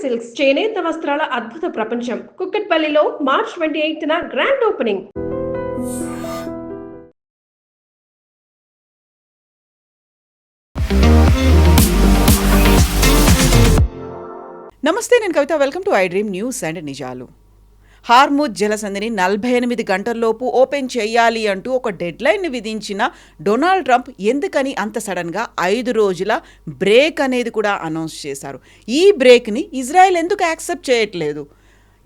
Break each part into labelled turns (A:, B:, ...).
A: Silks చేనేత వస్త్రాల అద్భుత ప్రపంచం. కుక్కట్పల్లిలో మార్చ్ 28న గ్రాండ్ ఓపెనింగ్.
B: నమస్తే, నేను Kavitha. Welcome to I dream news and నిజాలు. హార్ముజ్ జలసంధిని 48 గంటల్లోపు ఓపెన్ చేయాలి అంటూ ఒక డెడ్లైన్ని విధించిన డొనాల్డ్ ట్రంప్ ఎందుకని అంత సడన్గా 5 రోజుల బ్రేక్ అనేది కూడా అనౌన్స్ చేశారు. ఈ బ్రేక్ని ఇజ్రాయెల్ ఎందుకు యాక్సెప్ట్ చేయట్లేదు?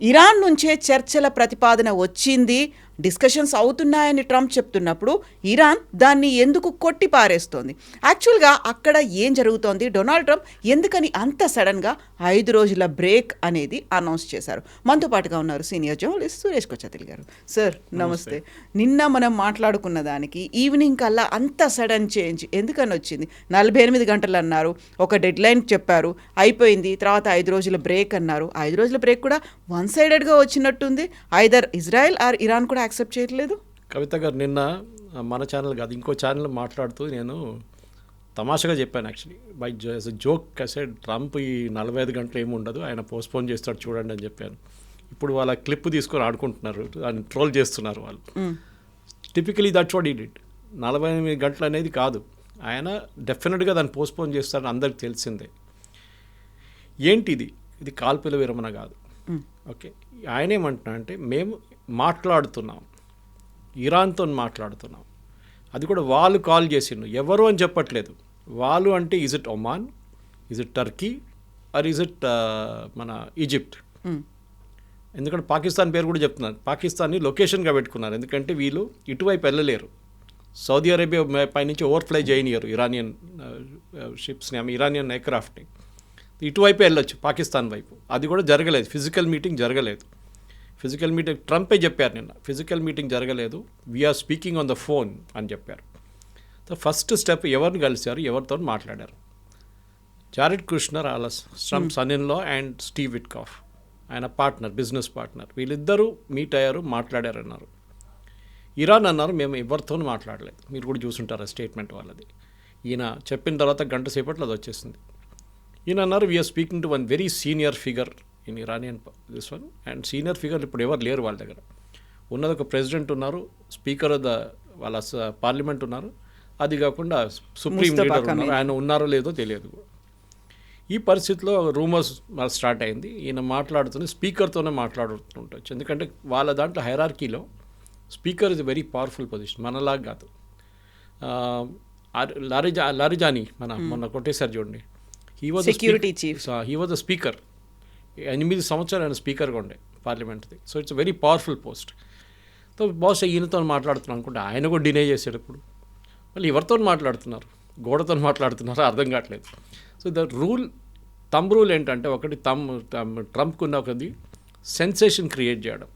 B: ఇరాన్ నుంచే చర్చల ప్రతిపాదన వచ్చింది, డిస్కషన్స్ అవుతున్నాయని ట్రంప్ చెప్తున్నప్పుడు ఇరాన్ దాన్ని ఎందుకు కొట్టి పారేస్తోంది? యాక్చువల్గా అక్కడ ఏం జరుగుతోంది? డొనాల్డ్ ట్రంప్ ఎందుకని అంత సడన్గా 5 రోజుల బ్రేక్ అనేది అనౌన్స్ చేశారు? మనతో పాటుగా ఉన్నారు సీనియర్ జర్నలిస్ట్ సురేష్ కొచ్చాతిల్ గారు. సార్ నమస్తే. నిన్న మనం మాట్లాడుకున్న దానికి ఈవినింగ్ కల్లా అంత సడన్ చేంజ్ ఎందుకని వచ్చింది? 48 గంటలు అన్నారు, ఒక డెడ్ లైన్ చెప్పారు, అయిపోయింది. తర్వాత 5 రోజుల బ్రేక్ అన్నారు. 5 రోజుల బ్రేక్ కూడా వన్ సైడెడ్గా వచ్చినట్టుంది. ఐదర్ ఇజ్రాయెల్ ఆర్ ఇరాన్ కూడా యాక్సెప్ట్ చేయట్లేదు.
C: కవిత గారు నిన్న మన ఛానల్ కాదు ఇంకో ఛానల్ మాట్లాడుతూ నేను తమాషగా చెప్పాను. యాక్చువల్లీ బై జోక్ కసెడ్ ట్రంప్ ఈ 45 గంటలు ఏమి ఉండదు, ఆయన పోస్ట్పోన్ చేస్తాడు చూడండి అని చెప్పాను. ఇప్పుడు వాళ్ళ క్లిప్ తీసుకొని ఆడుకుంటున్నారు, ఆయన ట్రోల్ చేస్తున్నారు వాళ్ళు. Typically that's what he did. 48 గంటలు అనేది కాదు, ఆయన డెఫినెట్గా దాన్ని పోస్ట్పోన్ చేస్తారని అందరికి తెలిసిందే. ఏంటిది? ఇది కాల్పుల విరమణ కాదు. ఓకే, ఆయన ఏమంటున్నా అంటే మేము మాట్లాడుతున్నాం, ఇరాన్తో మాట్లాడుతున్నాం. అది కూడా వాళ్ళు కాల్ చేసిండు, ఎవరు అని చెప్పట్లేదు. వాళ్ళు అంటే is it Oman, is it Turkey or is it మన ఈజిప్ట్? ఎందుకంటే పాకిస్తాన్ పేరు కూడా చెప్తున్నారు. పాకిస్తాన్ని లొకేషన్గా పెట్టుకున్నారు, ఎందుకంటే వీళ్ళు ఇటువైపు వెళ్ళలేరు. సౌదీ అరేబియా పైనుంచి ఓవర్ఫ్లై చేయనియరు ఇరానియన్ షిప్స్ని, ఇరానియన్ ఎయిర్క్రాఫ్ట్ని. ఇటువైపు వెళ్ళొచ్చు పాకిస్తాన్ వైపు. అది కూడా జరగలేదు, ఫిజికల్ మీటింగ్ జరగలేదు. ఫిజికల్ మీటింగ్ ట్రంపే చెప్పారు నిన్న, ఫిజికల్ మీటింగ్ జరగలేదు, we are speaking on the phone అని చెప్పారు. ఫస్ట్ స్టెప్ ఎవరిని కలిశారు, ఎవరితో మాట్లాడారు? జారెడ్ కుష్నర్, వాళ్ళ Trump son in law and Steve Witkoff, ఆయన పార్ట్నర్, బిజినెస్ పార్ట్నర్, వీళ్ళిద్దరూ మీట్ అయ్యారు, మాట్లాడారన్నారు. ఇరాన్ అన్నారు మేము ఎవరితో మాట్లాడలేదు. మీరు కూడా చూసుంటారు ఆ స్టేట్మెంట్ వాళ్ళది. ఈయన చెప్పిన తర్వాత గంట సేపట్లో అది వచ్చేసింది. ఈయన అన్నారు we are speaking to one very senior figure in Iranian this one. And senior figure ఇప్పుడు ఎవరు లేరు వాళ్ళ దగ్గర. ఉన్నది ఒక ప్రెసిడెంట్ ఉన్నారు, స్పీకర్ ఆఫ్ ద వాళ్ళ పార్లమెంట్ ఉన్నారు, అది కాకుండా సుప్రీం లీడర్ ఉన్నారు. ఆయన ఉన్నారో లేదో తెలియదు. ఈ పరిస్థితిలో రూమర్స్ స్టార్ట్ అయింది. ఈయన మాట్లాడుతూనే స్పీకర్తోనే మాట్లాడుతుండొచ్చు, ఎందుకంటే వాళ్ళ దాంట్లో హైరార్కీలో speaker is a very powerful position, మనలాగా కాదు. లారిజానీ మొన్న కొట్టేశారు చూడండి, he was security chief, he was the speaker. 8 సంవత్సరాలు ఆయన స్పీకర్గా ఉండే పార్లమెంట్ది. So it's very powerful post. సో బహుశా ఈయనతో మాట్లాడుతున్నాను అనుకుంటే ఆయన కూడా డినే చేశాడు. ఇప్పుడు మళ్ళీ ఎవరితో మాట్లాడుతున్నారు, గోడతో మాట్లాడుతున్నారో అర్థం కావట్లేదు. So the rule, thumb rule ఏంటంటే, ఒకటి ట్రంప్కున్న ఒకది సెన్సేషన్ క్రియేట్ చేయడం,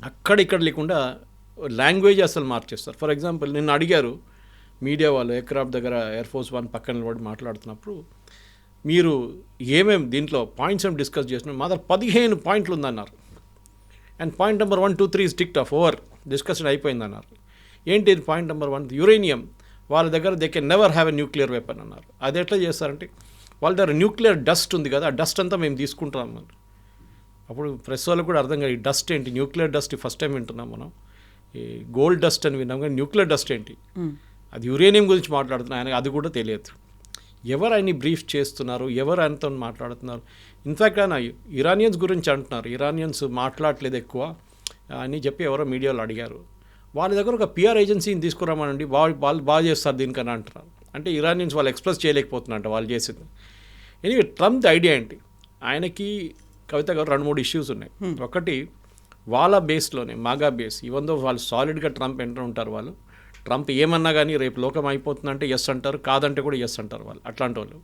C: అక్కడిక్కడ లేకుండా లాంగ్వేజ్ అసలు మార్చేస్తారు. ఫర్ ఎగ్జాంపుల్ నిన్న అడిగారు మీడియా వాళ్ళు, ఎయిర్క్రాఫ్ట్ దగ్గర ఎయిర్ ఫోర్స్ 1 పక్కన నిలబడి మాట్లాడుతున్నప్పుడు, మీరు ఏమేమి దీంట్లో పాయింట్స్ ఏమి డిస్కస్ చేస్తున్నారు? మా దగ్గర 15 పాయింట్లు ఉందన్నారు. And point number 1, 2, 3 is ticked off, over, discussion అయిపోయిందన్నారు. ఏంటి పాయింట్ నెంబర్ 1? యురేనియం వాళ్ళ దగ్గర they can never have a nuclear weapon అన్నారు. అది ఎట్లా చేస్తారంటే, వాళ్ళ దగ్గర న్యూక్లియర్ డస్ట్ ఉంది కదా, ఆ డస్ట్ అంతా మేము తీసుకుంటాం అన్నారు. అప్పుడు ప్రెస్ వాళ్ళకు కూడా అర్థం కాదు, ఈ డస్ట్ ఏంటి, న్యూక్లియర్ డస్ట్ ఫస్ట్ టైం వింటున్నాం మనం. ఈ గోల్డ్ డస్ట్ అని విన్నాం కానీ న్యూక్లియర్ డస్ట్ ఏంటి? అది యురేనియం గురించి మాట్లాడుతున్నారు, ఆయన అది కూడా తెలియదు. ఎవరు ఆయన్ని బ్రీఫ్ చేస్తున్నారు, ఎవరు ఆయనతో మాట్లాడుతున్నారు? ఇన్ఫ్యాక్ట్ ఆయన ఇరానియన్స్ గురించి అంటున్నారు, ఇరానియన్స్ మాట్లాడలేదు ఎక్కువ అని చెప్పి ఎవరో మీడియాలో అడిగారు. వాళ్ళ దగ్గర ఒక పిఆర్ ఏజెన్సీని తీసుకురామనండి, వాళ్ళు బాగా చేస్తారు దీనికన్నా అంటున్నారు. అంటే ఇరానియన్స్ వాళ్ళు ఎక్స్ప్రెస్ చేయలేకపోతున్నారంట వాళ్ళు చేసింది. ఎనీవే, ట్రంప్ ఐడియా ఏంటి? ఆయనకి కవిత గారు 2-3 ఇష్యూస్ ఉన్నాయి. ఒకటి, వాళ్ళ బేస్లోనే మాగా బేస్, ఈవెన్ దో వాళ్ళు సాలిడ్గా ట్రంప్ ఎంటర్ ఉంటారు, వాళ్ళు ట్రంప్ ఏమన్నా కానీ రేపు లోకం అయిపోతుందంటే ఎస్ అంటారు, కాదంటే కూడా ఎస్ అంటారు వాళ్ళు. అట్లాంటి వాళ్ళు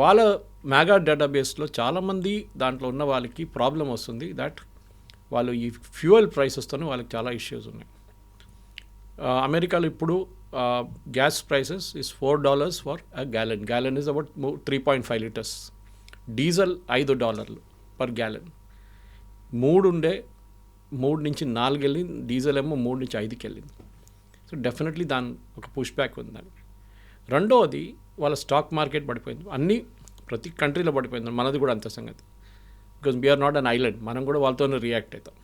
C: వాళ్ళ మ్యాగా డేటాబేస్లో చాలామంది దాంట్లో ఉన్న వాళ్ళకి ప్రాబ్లం వస్తుంది. దట్ వాళ్ళు ఈ ఫ్యూయల్ ప్రైసెస్తోనే వాళ్ళకి చాలా ఇష్యూస్ ఉన్నాయి. అమెరికాలో ఇప్పుడు gas prices is $4 for a gallon. Gallon is about 3.5 litres. Diesel $5 per gallon. 3 నుంచి 4 వెళ్ళింది, డీజిల్ ఏమో 3 నుంచి 5కి వెళ్ళింది. సో డెఫినెట్లీ దాని ఒక పుష్ బ్యాక్ ఉంది దానికి. రెండవది, వాళ్ళ స్టాక్ మార్కెట్ పడిపోయింది. అన్నీ ప్రతి కంట్రీలో పడిపోయింది, మనది కూడా అంత సంగతి. Because we are not an island, మనం కూడా వాళ్ళతోనే రియాక్ట్ అవుతాం.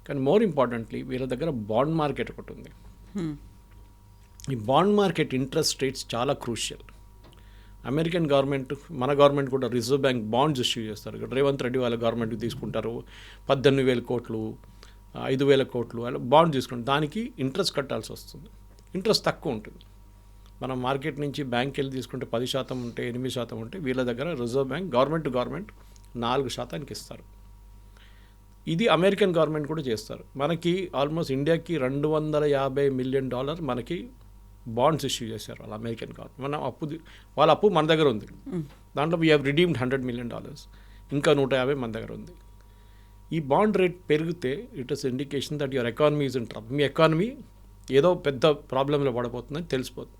C: కానీ మోర్ ఇంపార్టెంట్లీ వీళ్ళ దగ్గర బాండ్ మార్కెట్ ఒకటి ఉంది. ఈ బాండ్ మార్కెట్ ఇంట్రెస్ట్ రేట్స్ చాలా క్రూషియల్. అమెరికన్ గవర్నమెంట్, మన గవర్నమెంట్ కూడా రిజర్వ్ బ్యాంక్ బాండ్స్ ఇష్యూ చేస్తారు. ఇక్కడ రేవంత్ రెడ్డి వాళ్ళ గవర్నమెంట్కి తీసుకుంటారు 18,000 కోట్లు, 5,000 కోట్లు అలా బాండ్ తీసుకుంటారు. దానికి ఇంట్రెస్ట్ కట్టాల్సి వస్తుంది. ఇంట్రెస్ట్ తక్కువ ఉంటుంది. మనం మార్కెట్ నుంచి బ్యాంక్కి వెళ్ళి తీసుకుంటే 10% ఉంటే, 8% ఉంటే, వీళ్ళ దగ్గర reserve bank government to government 4% ఇస్తారు. ఇది అమెరికన్ గవర్నమెంట్ కూడా చేస్తారు. మనకి ఆల్మోస్ట్ ఇండియాకి $250 మిలియన్ మనకి బాండ్స్ ఇష్యూ చేశారు వాళ్ళ అమెరికన్ గవర్నమెంట్. మన వాళ్ళ అప్పు మన దగ్గర ఉంది. దాంట్లో వీ హ్యావ్ రిడీమ్డ్ $100 మిలియన్, ఇంకా 150 మన దగ్గర ఉంది. ఈ బాండ్ రేట్ పెరిగితే it is indication that your economy is in trouble. Me economy ఏదో పెద్ద ప్రాబ్లంలో పడబోతుందని తెలిసిపోతుంది.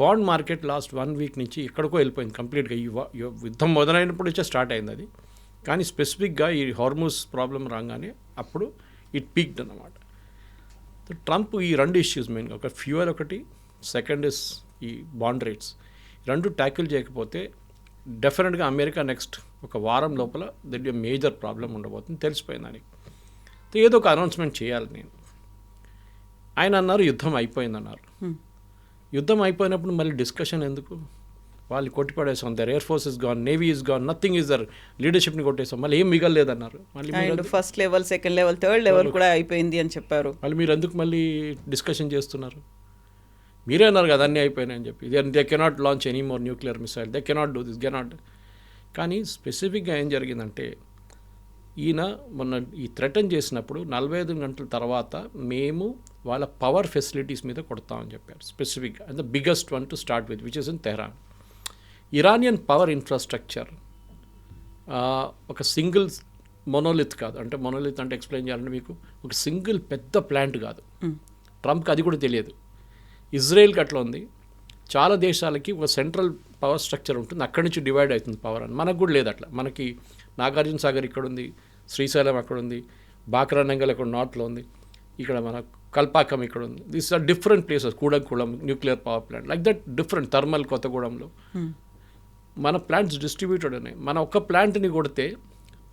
C: బాండ్ మార్కెట్ లాస్ట్ 1 వీక్ నుంచి ఎక్కడికో వెళ్ళిపోయింది కంప్లీట్గా. ఈ యుద్ధం మొదలైనప్పుడు నుంచే స్టార్ట్ అయింది అది. కానీ స్పెసిఫిక్గా ఈ హార్మూజ్ ప్రాబ్లం రాగానే అప్పుడు ఇట్ పీక్డ్ అన్నమాట. ట్రంప్ ఈ 2 ఇష్యూస్ మెయిన్గా, ఒక ఫ్యూయల్ ఒకటి, సెకండ్ ఇస్ ఈ బాండ్ రేట్స్, 2 ట్యాకిల్ చేయకపోతే డెఫినెట్గా అమెరికా నెక్స్ట్ ఒక వారం లోపల దట్ మేజర్ ప్రాబ్లం ఉండబోతుంది తెలిసిపోయింది దానికి. ఏదో ఒక అనౌన్స్మెంట్ చేయాలి నేను. ఆయన అన్నారు యుద్ధం అయిపోయిందన్నారు. యుద్ధం అయిపోయినప్పుడు మళ్ళీ డిస్కషన్ ఎందుకు? వాళ్ళు కొట్టిపడేసాం, their air force is gone, navy is gone, nothing is there, లీడర్షిప్ని కొట్టేసాం, మళ్ళీ ఏం మిగలలేదన్నారు. మళ్ళీ
B: first level, second level, third level కూడా అయిపోయింది అని చెప్పారు.
C: మళ్ళీ మీరు ఎందుకు మళ్ళీ డిస్కషన్ చేస్తున్నారు? మీరే అన్నారు కదా అన్నీ అయిపోయినాయని చెప్పి. They cannot launch any more nuclear missile, they cannot do this, cannot. కానీ స్పెసిఫిక్గా ఏం జరిగిందంటే ఈయన మొన్న ఈ థ్రెటన్ చేసినప్పుడు 45 గంటల తర్వాత మేము వాళ్ళ పవర్ ఫెసిలిటీస్ మీద కొడతామని చెప్పారు స్పెసిఫిక్గా. And the biggest one to start with which is in Tehran. Iranian power infrastructure ఒక సింగిల్ మొనోలిత్ కాదు. అంటే మొనోలిత్ అంటే ఎక్స్ప్లెయిన్ చేయాలంటే మీకు ఒక సింగిల్ పెద్ద ప్లాంట్ కాదు. ట్రంప్కి అది కూడా తెలియదు. ఇజ్రాయెల్కి అట్లా ఉంది. చాలా దేశాలకి ఒక సెంట్రల్ పవర్ స్ట్రక్చర్ ఉంటుంది, అక్కడి నుంచి డివైడ్ అవుతుంది పవర్ అని. మనకు కూడా లేదు అట్లా. మనకి నాగార్జున సాగర్ ఇక్కడ ఉంది, శ్రీశైలం అక్కడ ఉంది, బాక్రానంగల్ అక్కడ నార్త్లో ఉంది, ఇక్కడ మన కల్పాకం ఇక్కడ ఉంది. These are different places. Kudankulam nuclear power plant like that different. Thermal కొత్తగూడెంలో మన ప్లాంట్స్ డిస్ట్రిబ్యూటెడ్ ఉన్నాయి. మన ఒక్క ప్లాంట్ని కొడితే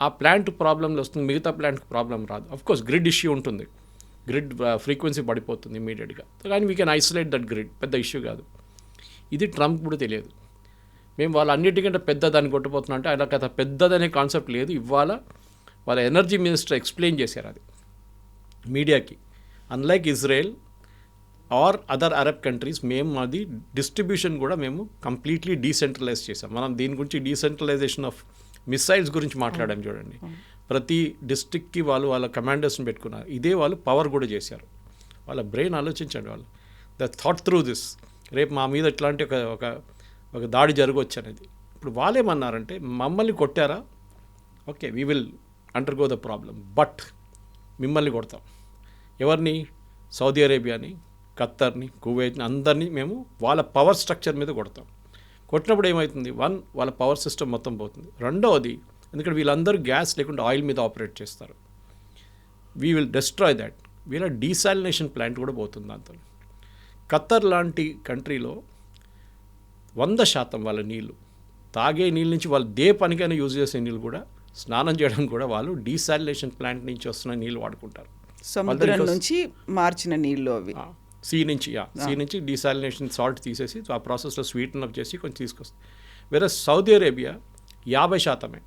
C: ఆ ప్లాంట్ ప్రాబ్లంలో వస్తుంది, మిగతా ప్లాంట్కి ప్రాబ్లం రాదు. అఫ్కోర్స్ గ్రిడ్ ఇష్యూ ఉంటుంది, గ్రిడ్ ఫ్రీక్వెన్సీ పడిపోతుంది ఇమీడియట్గా. కానీ we can isolate that grid, పెద్ద ఇష్యూ కాదు. ఇది ట్రంప్ కూడా తెలియదు. మేము వాళ్ళ అన్నిటికంటే పెద్దదాన్ని కొట్టబోతున్నా అంటే ఆయన కథ పెద్దదనే కాన్సెప్ట్ లేదు. ఇవాళ వాళ్ళ ఎనర్జీ మినిస్టర్ ఎక్స్ప్లెయిన్ చేశారు అది మీడియాకి. Unlike Israel or other Arab countries, మేము అది డిస్ట్రిబ్యూషన్ కూడా మేము కంప్లీట్లీ డీసెంట్రలైజ్ చేసాం. మనం దీని గురించి డీసెంట్రలైజేషన్ ఆఫ్ మిసైల్స్ గురించి మాట్లాడాం చూడండి. ప్రతి డిస్ట్రిక్ట్కి వాళ్ళు వాళ్ళ కమాండర్స్ని పెట్టుకున్నారు. ఇదే వాళ్ళు పవర్ కూడా చేశారు. వాళ్ళ బ్రెయిన్ ఆలోచించండి, వాళ్ళు ద థాట్ త్రూ దిస్. రేపు మా మీద ఇట్లాంటి ఒక దాడి జరగవచ్చు అనేది. ఇప్పుడు వాళ్ళేమన్నారంటే మమ్మల్ని కొట్టారా, okay we will undergo the problem, but మిమ్మల్ని కొడతాం. ఎవరిని? సౌదీ అరేబియాని, ఖత్తర్ని, కువైట్ని, అందరినీ మేము వాళ్ళ పవర్ స్ట్రక్చర్ మీద కొడతాం. కొట్టినప్పుడు ఏమవుతుంది? 1, వాళ్ళ పవర్ సిస్టమ్ మొత్తం పోతుంది. రెండవది, ఎందుకంటే వీళ్ళందరూ గ్యాస్ లేకుండా ఆయిల్ మీద ఆపరేట్ చేస్తారు. We will destroy that. వీళ్ళ డీసాలినేషన్ ప్లాంట్ కూడా పోతుంది దాంతో. ఖత్తర్ లాంటి కంట్రీలో 100% వాళ్ళ నీళ్ళు, తాగే నీళ్ళ నుంచి వాళ్ళు పనికైనా యూజ్ చేసే నీళ్ళు కూడా, స్నానం చేయడం కూడా వాళ్ళు డీసాలినేషన్ ప్లాంట్ నుంచి వస్తున్న నీళ్ళు వాడుకుంటారు.
B: సముద్రం నుంచి మార్చిన నీళ్ళు అవి.
C: సీ నుంచి డీసాలినేషన్ సాల్ట్ తీసేసి ఆ ప్రాసెస్లో స్వీటన్ అప్ చేసి కొంచెం తీసుకొస్తుంది. వేరే Saudi Arabia 50%.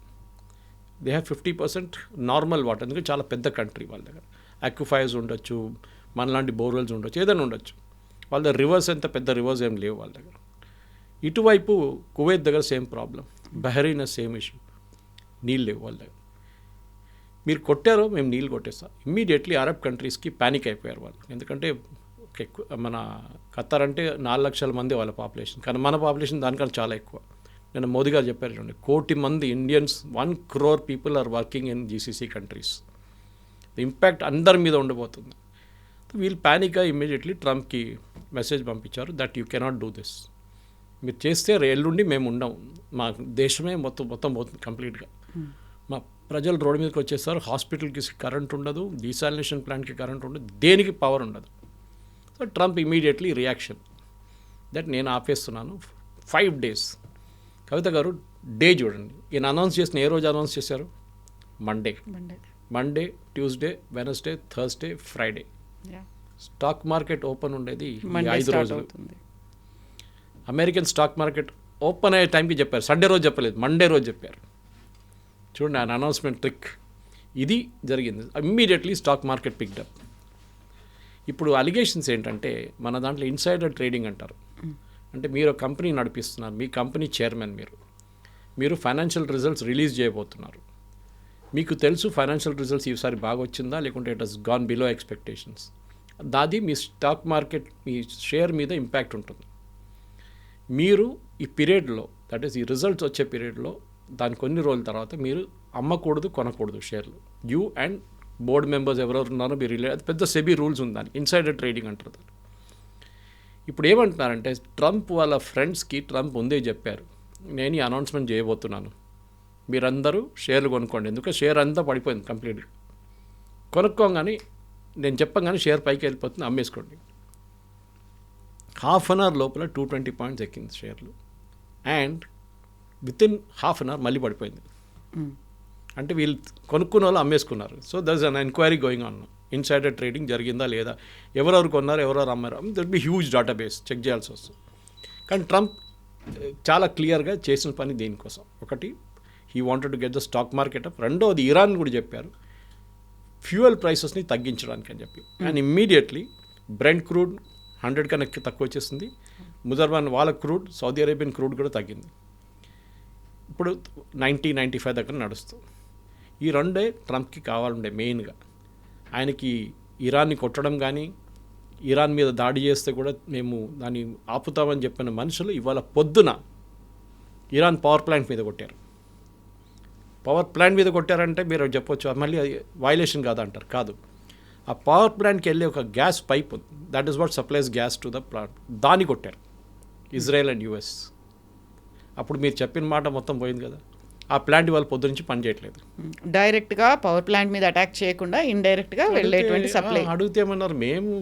C: They have 50% normal water. ఎందుకంటే చాలా పెద్ద కంట్రీ వాళ్ళ దగ్గర. అక్విఫైర్స్ ఉండొచ్చు, మనలాంటి బోర్వెల్స్ ఉండొచ్చు, ఏదైనా ఉండొచ్చు. వాళ్ళ దగ్గర రివర్స్ ఎంత పెద్ద రివర్స్ ఏం లేవు వాళ్ళ దగ్గర. ఇటువైపు కువైత్ దగ్గర same problem, Bahrain same issue, నీళ్ళు లేవు వాళ్ళ దగ్గర. మీరు కొట్టారో మేము నీళ్ళు కొట్టేస్తాం. ఇమ్మీడియట్లీ అరబ్ కంట్రీస్కి ప్యానిక్ అయిపోయారు వాళ్ళు. ఎందుకంటే మన ఖత్తర్ అంటే 4 లక్షల మంది వాళ్ళ పాపులేషన్, కానీ మన పాపులేషన్ దానికన్నా చాలా ఎక్కువ. నేను మోదీ గారు చెప్పారు చూడండి, 1 కోటి మంది Indians, 1 crore people are working in GCC countries. Impact అందరి మీద ఉండబోతుంది. వీళ్ళు ప్యానిక్ అయ్యి ఇమ్మీడియట్లీ ట్రంప్కి మెసేజ్ పంపించారు that you cannot do this. మీరు చేస్తే ఎల్లుండి మేము ఉండం, మా దేశమే మొత్తం పోతుంది కంప్లీట్గా. మా ప్రజలు రోడ్డు మీదకి వచ్చేస్తారు, హాస్పిటల్కి కరెంట్ ఉండదు, డీసాలినేషన్ ప్లాంట్కి కరెంట్ ఉండదు, దేనికి పవర్ ఉండదు. So Trump immediately reaction that నేను ఆపేస్తున్నాను 5 days. కవిత గారు డే చూడండి. ఈయన అనౌన్స్ చేసిన ఏ రోజు అనౌన్స్ చేశారు? Monday, Tuesday, Wednesday, Thursday, Friday. Stock market open ఉండేది ఈ 5 రోజులు. అమెరికన్ స్టాక్ మార్కెట్ ఓపెన్ అయ్యే టైంకి చెప్పారు. సండే రోజు చెప్పలేదు, మండే రోజు చెప్పారు. చూడండి ఆయన అనౌన్స్మెంట్ ట్రిక్. ఇది జరిగింది. Immediately stock market picked up. ఇప్పుడు అలిగేషన్స్ ఏంటంటే మన దాంట్లో ఇన్సైడర్ ట్రేడింగ్ అంటారు. అంటే మీరు కంపెనీ నడిపిస్తున్నారు, మీ కంపెనీ చైర్మన్ మీరు ఫైనాన్షియల్ రిజల్ట్స్ రిలీజ్ చేయబోతున్నారు. మీకు తెలుసు ఫైనాన్షియల్ రిజల్ట్స్ ఈసారి బాగా వచ్చిందా లేకుంటే it has gone below expectations. దాది మీ స్టాక్ మార్కెట్ మీ షేర్ మీద ఇంపాక్ట్ ఉంటుంది. మీరు ఈ పీరియడ్లో, దట్ ఈస్ ఈ రిజల్ట్స్ వచ్చే పీరియడ్లో దాని కొన్ని రోజుల తర్వాత మీరు అమ్మకూడదు, కొనకూడదు షేర్లు. యూ అండ్ బోర్డ్ మెంబర్స్ ఎవరెవరు ఉన్నారో మీరు అది పెద్ద సెబీ రూల్స్ ఉంది, దాన్ని ఇన్సైడర్ ట్రేడింగ్ అంటారు దాన్ని. ఇప్పుడు ఏమంటున్నారంటే ట్రంప్ వాళ్ళ ఫ్రెండ్స్కి ట్రంప్ ముందే చెప్పారు, నేను ఈ అనౌన్స్మెంట్ చేయబోతున్నాను, మీరందరూ షేర్లు కొనుక్కోండి. ఎందుకంటే షేర్ అంతా పడిపోయింది కంప్లీట్గా. కొనుక్కోగానే నేను చెప్పగానే షేర్ పైకి వెళ్ళిపోతుంది, అమ్మేసుకోండి. హాఫ్ అన్ అవర్ లోపల 220 పాయింట్స్ ఎక్కింది షేర్లు. And within half an hour మళ్ళీ పడిపోయింది. అంటే వీళ్ళు కొనుక్కున్న వాళ్ళు అమ్మేసుకున్నారు. So there is an enquiry going on. Insider trading జరిగిందా లేదా, ఎవరెవరు కొన్నారు, ఎవరెవరు అమ్మారు, that be huge database check చేయాల్సి వస్తుంది. కానీ ట్రంప్ చాలా క్లియర్గా చేసిన పని దీనికోసం. ఒకటి, he wanted to get the stock market up. రెండోది, ఇరాన్ కూడా చెప్పారు ఫ్యూయల్ ప్రైసెస్ని తగ్గించడానికి అని చెప్పి. అండ్ ఇమ్మీడియట్లీ బ్రెంట్ క్రూడ్ 100 కన్నా తక్కువ వచ్చేసింది. ముజర్బాన్ వాళ్ళ క్రూడ్, సౌదీ అరేబియన్ క్రూడ్ కూడా తగ్గింది. ఇప్పుడు 90-95 దగ్గర నడుస్తుంది. ఈ రెండే ట్రంప్కి కావాలండే మెయిన్గా. ఆయనకి ఇరాన్ని కొట్టడం కానీ, ఇరాన్ మీద దాడి చేస్తే కూడా మేము దాన్ని ఆపుతామని చెప్పిన మనుషులు ఇవాళ పొద్దున ఇరాన్ పవర్ ప్లాంట్ మీద కొట్టారు. పవర్ ప్లాంట్ మీద కొట్టారంటే మీరు చెప్పొచ్చు మళ్ళీ అది వైలేషన్ కాదంటారు. కాదు, ఆ పవర్ ప్లాంట్కి వెళ్ళే ఒక గ్యాస్ పైప్ ఉంది, that is what supplies gas to the plant, దాన్ని కొట్టారు ఇజ్రాయెల్ అండ్ యుఎస్. అప్పుడు మీరు చెప్పిన మాట మొత్తం పోయింది కదా. ఆ ప్లాంట్ వాళ్ళ పొద్దు నుంచి పనిచేయట్లేదు.
B: డైరెక్ట్గా పవర్ ప్లాంట్ మీద అటాక్ చేయకుండా ఇండైరెక్ట్గా వెళ్ళేటువంటి సప్లై.
C: అడిగితే ఏమన్నారు, మేము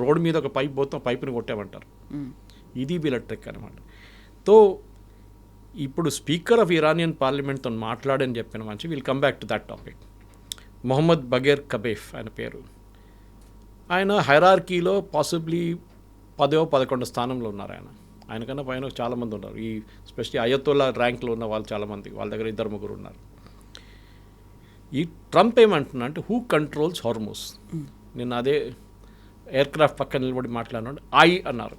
C: రోడ్ మీద ఒక పైప్ పోతాం, పైప్ని కొట్టామంటారు. ఇది వీళ్ళ ట్రిక్ అనమాట. తో ఇప్పుడు స్పీకర్ ఆఫ్ ఇరానియన్ పార్లమెంట్తో మాట్లాడని చెప్పిన మంచి, will come back to that topic. Mohammad Bagher కబేఫ్ ఆయన పేరు. ఆయన హైరార్కీలో పాసిబ్లీ 10వ-11వ స్థానంలో ఉన్నారు. ఆయనకన్నా పైన చాలామంది ఉన్నారు. ఈ స్పెషల్లీ అయతోల్లా ర్యాంక్లో ఉన్న వాళ్ళు చాలామంది, వాళ్ళ దగ్గర 2-3 ఉన్నారు. ఈ ట్రంప్ ఏమంటున్నా అంటే హూ కంట్రోల్స్ హార్మోస్. నేను అదే ఎయిర్క్రాఫ్ట్ పక్కన నిలబడి మాట్లాడినాడు, ఐ అన్నారు.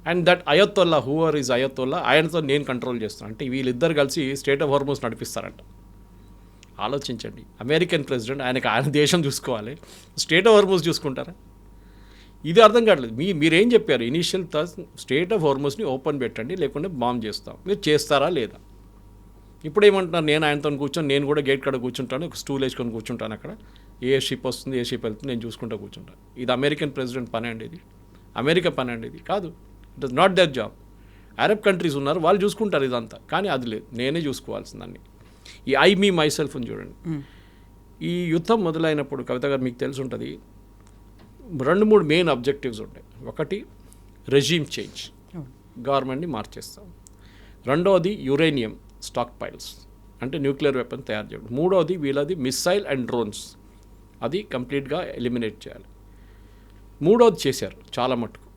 C: And that Ayatollah, whoever is Ayatollah, ఆయనతో నేను కంట్రోల్ చేస్తున్నాను. అంటే వీళ్ళిద్దరు కలిసి స్టేట్ ఆఫ్ హార్మోస్ నడిపిస్తారంట. ఆలోచించండి, అమెరికన్ ప్రెసిడెంట్, ఆయన దేశం చూసుకోవాలి, స్టేట్ ఆఫ్ హార్మోస్ చూసుకుంటారా? ఇది అర్థం కావట్లేదు. మీరేం చెప్పారు ఇనీషియల్ స్టేట్ ఆఫ్ హార్మోస్ని ఓపెన్ పెట్టండి, లేకుంటే బాంబ్ చేస్తాం. మీరు చేస్తారా లేదా? ఇప్పుడు ఏమంటున్నారు, నేను ఆయనతో కూర్చొని నేను కూడా గేట్ కాడ కూర్చుంటాను, ఒక స్టూల్ వేసుకొని కూర్చుంటాను, అక్కడ ఏ షిప్ వస్తుంది ఏ షిప్ వెళ్తుంది నేను చూసుకుంటూ కూర్చుంటాను. ఇది అమెరికన్ ప్రెసిడెంట్ పని అండి, ఇది అమెరికా పని అండి, ఇది కాదు. It is not there job. Arab countries ఉన్నారు, వాళ్ళు చూసుకుంటారు ఇదంతా, కానీ అది లేదు, నేనే చూసుకోవాల్సిందాన్ని. ఈ ఐ మీ మై సెల్ఫ్ అని చూడండి. ఈ యుద్ధం మొదలైనప్పుడు కవిత గారు మీకు తెలిసి ఉంటుంది, 2-3 మెయిన్ అబ్జెక్టివ్స్ ఉంటాయి. ఒకటి, రెజీమ్ చేంజ్, గవర్నమెంట్ని మార్చేస్తాం. రెండవది, యురేనియం స్టాక్ పైల్స్, అంటే న్యూక్లియర్ వెపన్ తయారు చేయడం. మూడవది, వీళ్ళది మిస్సైల్ అండ్ డ్రోన్స్, అది కంప్లీట్గా ఎలిమినేట్ చేయాలి. మూడవది చేశారు చాలా మటుకు,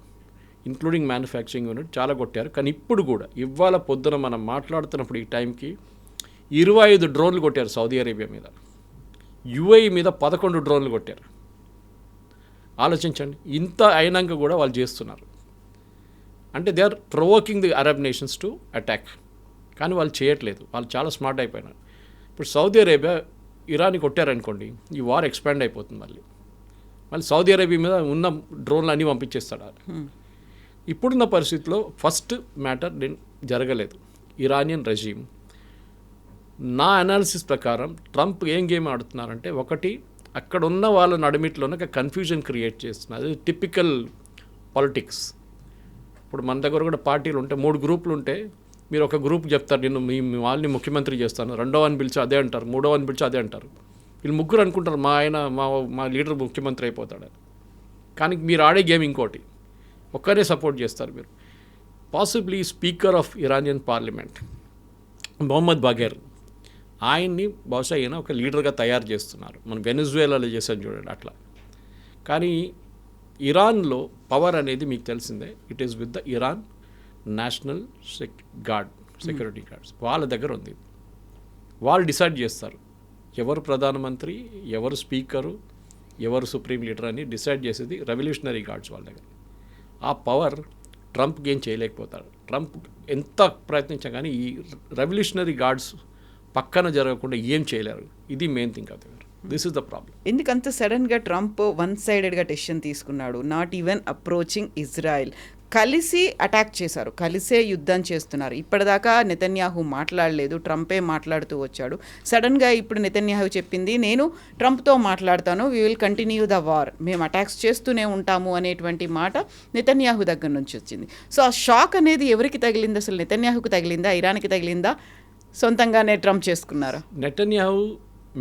C: ఇంక్లూడింగ్ మ్యానుఫ్యాక్చరింగ్ యూనిట్ చాలా కొట్టారు. కానీ ఇప్పుడు కూడా ఇవాళ పొద్దున మనం మాట్లాడుతున్నప్పుడు ఈ టైంకి 25 డ్రోన్లు కొట్టారు సౌదీ అరేబియా మీద, యుఏఈ మీద 11 డ్రోన్లు కొట్టారు. ఆలోచించండి, ఇంత అయినాక కూడా వాళ్ళు చేస్తున్నారు. అంటే they are provoking the Arab nations to attack. కానీ వాళ్ళు చేయట్లేదు, వాళ్ళు చాలా స్మార్ట్ అయిపోయినారు. ఇప్పుడు సౌదీ అరేబియా ఇరాన్ని కొట్టారనుకోండి, ఈ వార్ ఎక్స్పాండ్ అయిపోతుంది. మళ్ళీ సౌదీ అరేబియా మీద ఉన్న డ్రోన్లు అన్నీ పంపించేస్తాడు. ఇప్పుడున్న పరిస్థితిలో ఫస్ట్ మ్యాటర్ జరగలేదు, ఇరానియన్ రెజీమ్. నా అనాలిసిస్ ప్రకారం ట్రంప్ ఏం గేమ్ ఆడుతున్నారంటే, ఒకటి, అక్కడ ఉన్న వాళ్ళ నడిమిట్లోనే ఒక కన్ఫ్యూజన్ క్రియేట్ చేస్తున్నారు. అది టిపికల్ పాలిటిక్స్. ఇప్పుడు మన దగ్గర కూడా పార్టీలు ఉంటే 3 గ్రూపులు ఉంటే, మీరు ఒక గ్రూప్ చెప్తారు నేను మీ వాళ్ళని ముఖ్యమంత్రి చేస్తాను, రెండోవని పిలిచి అదే అంటారు, మూడోవని పిలిచి అదే అంటారు. వీళ్ళు ముగ్గురు అనుకుంటారు మా లీడర్ ముఖ్యమంత్రి అయిపోతాడు. కానీ మీరు ఆడే గేమ్ ఇంకోటి, ఒక్కరే సపోర్ట్ చేస్తారు మీరు. Possibly speaker of Iranian parliament Mohammad Bagher, ఆయన్ని బహుశా ఈయన ఒక లీడర్గా తయారు చేస్తున్నారు. మనం వెనిజువేలాలో చేసాం చూడండి అట్లా. కానీ ఇరాన్లో పవర్ అనేది మీకు తెలిసిందే, it is with the Iran national security guards. వాళ్ళ దగ్గర ఉంది. వాళ్ళు డిసైడ్ చేస్తారు ఎవరు ప్రధానమంత్రి, ఎవరు స్పీకరు, ఎవరు సుప్రీం లీడర్ అని డిసైడ్ చేసేది రెవల్యూషనరీ గార్డ్స్ వాళ్ళ దగ్గర. ఆ పవర్ ట్రంప్కి ఏం చేయలేకపోతారు. ట్రంప్ ఎంత ప్రయత్నించా కానీ ఈ రెవల్యూషనరీ గార్డ్స్ పక్కన జరగకుండా ఏం చేయలేరు. ఇది మెయిన్ థింగ్ అవుతుంది. This is the problem.
B: ఎందుకంత సడన్గా ట్రంప్ వన్ సైడెడ్గా డెసిషన్ తీసుకున్నాడు? Not even approaching Israel. కలిసి అటాక్ చేశారు, కలిసే యుద్ధం చేస్తున్నారు. ఇప్పటిదాకా నెతన్యాహు మాట్లాడలేదు, ట్రంపే మాట్లాడుతూ వచ్చాడు. సడన్గా ఇప్పుడు నెతన్యాహు చెప్పింది నేను ట్రంప్తో మాట్లాడతాను, we will continue the war, మేము అటాక్స్ చేస్తూనే ఉంటాము అనేటువంటి మాట నెతన్యాహు దగ్గర నుంచి వచ్చింది. సో ఆ షాక్ అనేది ఎవరికి తగిలింది? అసలు నెతన్యాహుకు తగిలిందా, ఇరాన్కి తగిలిందా, సొంతంగానే ట్రంప్ చేసుకున్నారా?
C: నెతన్యాహు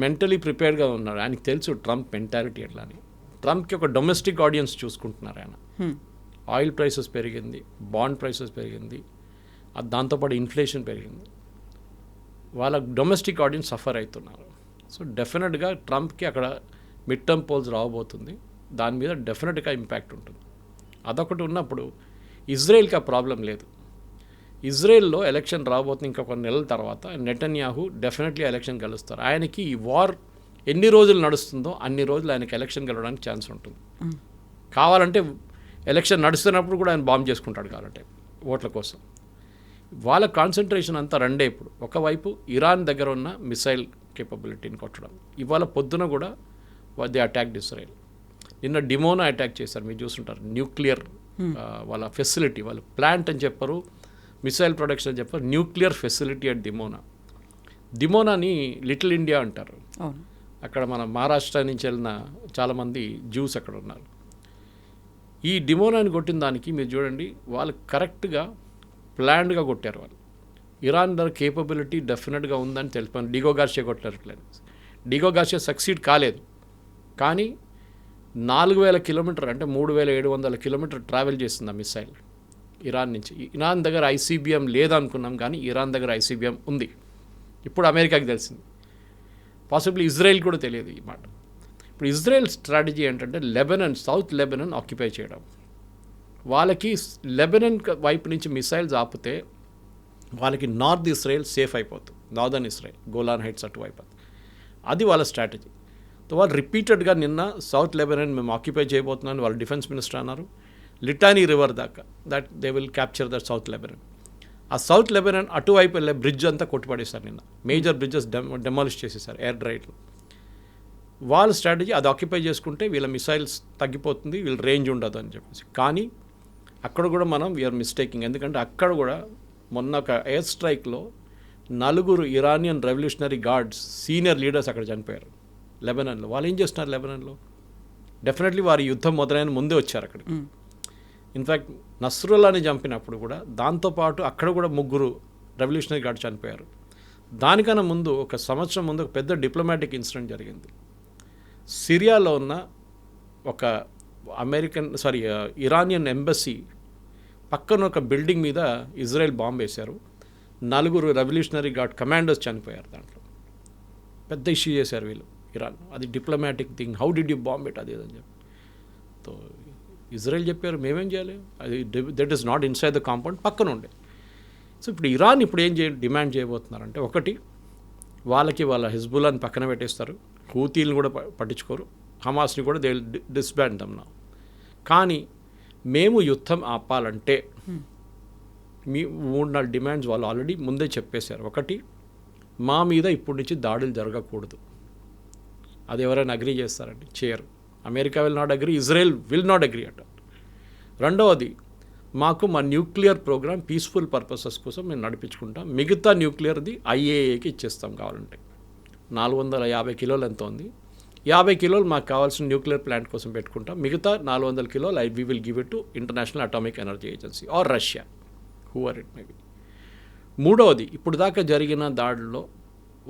C: మెంటలీ ప్రిపేర్డ్గా ఉన్నాడు. ఆయనకి తెలుసు ట్రంప్ మెంటాలిటీ ఎట్లా అని. ట్రంప్కి ఒక డొమెస్టిక్ ఆడియన్స్ చూసుకుంటున్నారు ఆయన. ఆయిల్ ప్రైసెస్ పెరిగింది, బాండ్ ప్రైసెస్ పెరిగింది, దాంతోపాటు ఇన్ఫ్లేషన్ పెరిగింది. వాళ్ళ డొమెస్టిక్ ఆడియన్స్ సఫర్ అవుతున్నారు. సో డెఫినెట్గా ట్రంప్కి అక్కడ మిడ్ టర్మ్ పోల్స్ రావబోతుంది, దాని మీద డెఫినెట్గా ఇంపాక్ట్ ఉంటుంది. అదొకటి ఉన్నప్పుడు ఇజ్రాయెల్కి ఆ ప్రాబ్లం లేదు. ఇజ్రాయెల్లో ఎలక్షన్ రాబోతుంది ఇంకా కొన్ని నెలల తర్వాత. నెతన్యాహు డెఫినెట్లీ ఎలక్షన్ గెలుస్తారు. ఆయనకి ఈ వార్ ఎన్ని రోజులు నడుస్తుందో అన్ని రోజులు ఆయనకి ఎలక్షన్ గెలవడానికి ఛాన్స్ ఉంటుంది. కావాలంటే ఎలక్షన్ నడుస్తున్నప్పుడు కూడా ఆయన బాంబ్ చేసుకుంటాడు కావాలంటే ఓట్ల కోసం. వాళ్ళ కాన్సన్ట్రేషన్ అంతా రెండే ఇప్పుడు. ఒకవైపు ఇరాన్ దగ్గర ఉన్న మిసైల్ కేపబిలిటీని కొట్టడం. ఇవాళ పొద్దున కూడా ది అటాక్ ఇజ్రాయెల్. నిన్న డిమోనా అటాక్ చేశారు, మీరు చూస్తుంటారు. న్యూక్లియర్ వాళ్ళ ఫెసిలిటీ, వాళ్ళు ప్లాంట్ అని చెప్పరు, మిసైల్ ప్రొడక్షన్ అని చెప్పారు, న్యూక్లియర్ ఫెసిలిటీ అట్ దిమోనాని లిటిల్ ఇండియా అంటారు. అక్కడ మన మహారాష్ట్ర నుంచి వెళ్ళిన చాలామంది జ్యూస్ అక్కడ ఉన్నారు. ఈ డిమోనాని కొట్టిన దానికి మీరు చూడండి, వాళ్ళు కరెక్ట్గా ప్లాన్డ్గా కొట్టారు. వాళ్ళు ఇరాన్ దగ్గర కేపబిలిటీ డెఫినెట్గా ఉందని తెలిపాను. డిగో గార్షియా కొట్టారు ప్లాన్. డిగో గార్షియా సక్సీడ్ కాలేదు, కానీ 4000 కిలోమీటర్ అంటే 3700 కిలోమీటర్ ట్రావెల్ చేస్తుంది ఆ మిసైల్ ఇరాన్ నుంచి. ఇరాన్ దగ్గర ఐసీబీఎం లేదనుకున్నాం, కానీ ఇరాన్ దగ్గర ఐసీబీఎం ఉంది. ఇప్పుడు అమెరికాకి తెలిసింది, పాసిబుల్ ఇజ్రాయెల్ కూడా తెలియదు ఈ మాట. ఇప్పుడు ఇజ్రాయెల్ స్ట్రాటజీ ఏంటంటే లెబనన్, సౌత్ లెబనన్ ఆక్యుపై చేయడం. వాళ్ళకి లెబనన్ వైపు నుంచి మిసైల్స్ ఆపితే వాళ్ళకి నార్త్ ఇజ్రాయెల్ సేఫ్ అయిపోతుంది, నార్దర్న్ ఇజ్రాయెల్ గోలాన్ హైట్స్ అటువైపు. అది వాళ్ళ స్ట్రాటజీ. సో వాళ్ళు రిపీటెడ్గా నిన్న సౌత్ లెబనన్ మేము ఆక్యుపై చేయబోతున్నామని వాళ్ళ డిఫెన్స్ మినిస్టర్ అన్నారు. లిటానీ రివర్ దాకా that they will capture that south Lebanon. ఆ సౌత్ లెబనన్ అటువైపు వెళ్ళే బ్రిడ్జ్ అంతా కొట్టుపడేశారు నిన్న. మేజర్ బ్రిడ్జెస్ డెమాలిష్ చేసేసారు ఎయిర్ రైడ్లు. వాళ్ళ స్ట్రాటజీ అది ఆక్యుపై చేసుకుంటే వీళ్ళ మిసైల్స్ తగ్గిపోతుంది, వీళ్ళ రేంజ్ ఉండదు అని చెప్పేసి. కానీ అక్కడ కూడా మనం వీఆర్ మిస్టేకింగ్. ఎందుకంటే అక్కడ కూడా మొన్న ఒక ఎయిర్ స్ట్రైక్లో 4 Iranian revolutionary guards senior leaders అక్కడ చనిపోయారు లెబనన్లో. వాళ్ళు ఏం చేస్తున్నారు లెబనన్లో? డెఫినెట్లీ వారి యుద్ధం మొదలైన ముందే వచ్చారు అక్కడికి. ఇన్ఫ్యాక్ట్ నస్రుల్లాని చంపినప్పుడు కూడా దాంతోపాటు అక్కడ కూడా 3 రెవల్యూషనరీ గార్డ్ చనిపోయారు. దానికన్నా ముందు ఒక సంవత్సరం ముందు ఒక పెద్ద డిప్లొమాటిక్ ఇన్సిడెంట్ జరిగింది. సిరియాలో ఉన్న ఒక ఇరానియన్ ఎంబసీ పక్కన ఒక బిల్డింగ్ మీద ఇజ్రాయెల్ బాంబు వేశారు. 4 రెవల్యూషనరీ గార్డ్ కమాండర్స్ చనిపోయారు. దాంట్లో పెద్ద ఇష్యూ చేశారు వీళ్ళు ఇరాన్. అది diplomatic thing, how did you bomb it, అది అని చెప్పి. సో ఇజ్రాయెల్ చెప్పారు మేమేం చేయాలి, అది that is not inside the compound, పక్కన ఉండే. సో ఇప్పుడు ఇరాన్ ఇప్పుడు ఏం డిమాండ్ చేయబోతున్నారంటే, ఒకటి వాళ్ళ హిజ్బుల్లాని పక్కన పెట్టేస్తారు, హూతీలను కూడా పట్టించుకోరు, హమాస్ని కూడా they will disband them now. కానీ మేము యుద్ధం ఆపాలంటే మీ 3-4 డిమాండ్స్ వాళ్ళు ఆల్రెడీ ముందే చెప్పేశారు. ఒకటి, మా మీద ఇప్పటి నుంచి దాడులు జరగకూడదు. అది ఎవరైనా అగ్రీ చేస్తారండి? చేయరు. America will not agree, Israel will not agree అట. రెండవది, మాకు మా న్యూక్లియర్ ప్రోగ్రామ్ పీస్ఫుల్ పర్పసెస్ కోసం మేము నడిపించుకుంటాం, మిగతా న్యూక్లియర్ది ఐఏఏకి ఇచ్చేస్తాం కావాలంటే. 450 కిలోలు ఎంత ఉంది, 50 కిలోలు మాకు కావాల్సిన న్యూక్లియర్ ప్లాంట్ కోసం పెట్టుకుంటాం, మిగతా 400 కిలోలు we will give it to International Atomic Energy Agency or Russia, whoever it may be. మూడవది, ఇప్పుడు దాకా జరిగిన దాడుల్లో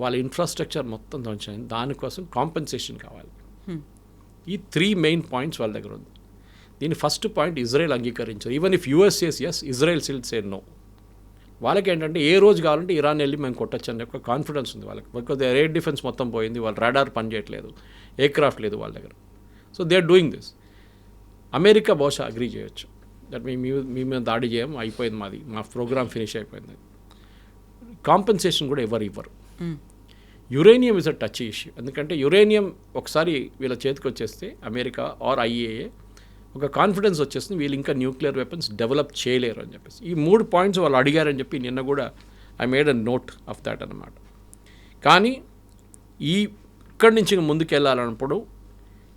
C: వాళ్ళ ఇన్ఫ్రాస్ట్రక్చర్ మొత్తం ధ్వంసమైంది, దానికోసం కాంపెన్సేషన్ కావాలి. ఈ 3 మెయిన్ పాయింట్స్ వాళ్ళ దగ్గర ఉంది. దీని ఫస్ట్ పాయింట్ ఇజ్రాయెల్ అంగీకరించారు. Even if US says yes, Israel still say no. వాళ్ళకి ఏంటంటే ఏ రోజు కావాలంటే ఇరాన్ వెళ్ళి మేము కొట్టచ్చు అనే ఒక కాన్ఫిడెన్స్ ఉంది వాళ్ళకి. బికాజ్ ఎయిర్ డిఫెన్స్ మొత్తం పోయింది, వాళ్ళ రాడార్ పనిచేయట్లేదు, ఎయిర్ క్రాఫ్ట్ లేదు వాళ్ళ దగ్గర. So they are doing this. America బహుశా అగ్రీ చేయొచ్చు దట్ మీ మీద దాడి చేయం, అయిపోయింది మాది, మా ప్రోగ్రామ్ ఫినిష్ అయిపోయింది. కాంపెన్సేషన్ కూడా ఎవరు ఇవ్వరు. Uranium is a touch issue. ఎందుకంటే యురేనియం ఒకసారి వీళ్ళ చేతికి వచ్చేస్తే అమెరికా ఆర్ ఐఏఏ ఒక కాన్ఫిడెన్స్ వచ్చేస్తుంది, వీళ్ళు ఇంకా న్యూక్లియర్ వెపన్స్ డెవలప్ చేయలేరు అని చెప్పేసి. ఈ 3 పాయింట్స్ వాళ్ళు అడిగారని చెప్పి నిన్న కూడా I made a note of that అన్నమాట. కానీ ఇక్కడి నుంచి ముందుకు వెళ్ళాలన్నప్పుడు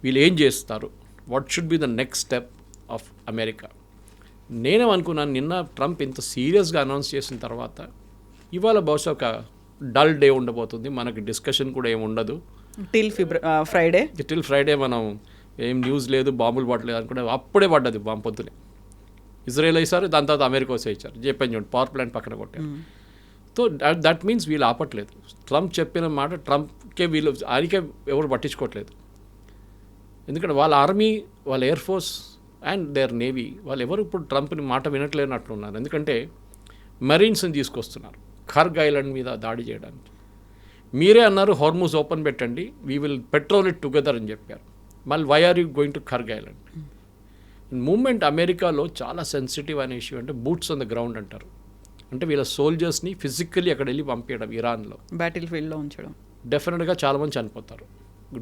C: వీళ్ళు ఏం చేస్తారు, what should be the next step of America. నేనేమనుకున్నాను, నిన్న ట్రంప్ ఇంత సీరియస్గా అనౌన్స్ చేసిన తర్వాత ఇవాళ బహుశా ఒక డల్ డే ఉండబోతుంది, మనకి డిస్కషన్ కూడా ఏమి ఉండదు
B: టిల్ ఫ్రైడే మనం ఏం న్యూస్ లేదు, బాంబులు పడలేదు అనుకుంటే అప్పుడే పడ్డది బాంబు పొద్దునే. ఇజ్రాయెల్ వేసారు, దాని తర్వాత అమెరికా వేసారు, చెప్పాను చూడండి, పవర్ ప్లాంట్ పక్కన కొట్టారు. సో దట్ మీన్స్ వీళ్ళు ఆపట్లేదు. ట్రంప్ చెప్పిన మాట ట్రంప్కే వీళ్ళు ఆయనకే ఎవరు పట్టించుకోవట్లేదు. ఎందుకంటే వాళ్ళ ఆర్మీ, వాళ్ళ air force and their navy వాళ్ళు ఎవరు ఇప్పుడు ట్రంప్ని మాట వినట్లేనట్లున్నారు. ఎందుకంటే మరీన్స్ని తీసుకొస్తున్నారు ఖర్గ్ ఐలాండ్ మీద దాడి చేయడానికి. మీరే అన్నారు హార్మూజ్ ఓపెన్ పెట్టండి, we will patrol it together అని చెప్పారు. మళ్ళీ why are you going to Kharg island? Moment అమెరికాలో చాలా సెన్సిటివ్ అనే ఇష్యూ అంటే బూట్స్ ఆన్ ద గ్రౌండ్ అంటారు. అంటే వీళ్ళ సోల్జర్స్ని ఫిజికల్లీ అక్కడ వెళ్ళి పంపించడం, ఇరాన్లో బ్యాటిల్ ఫీల్డ్లో ఉంచడం.
C: డెఫినెట్గా చాలామంది చనిపోతారు,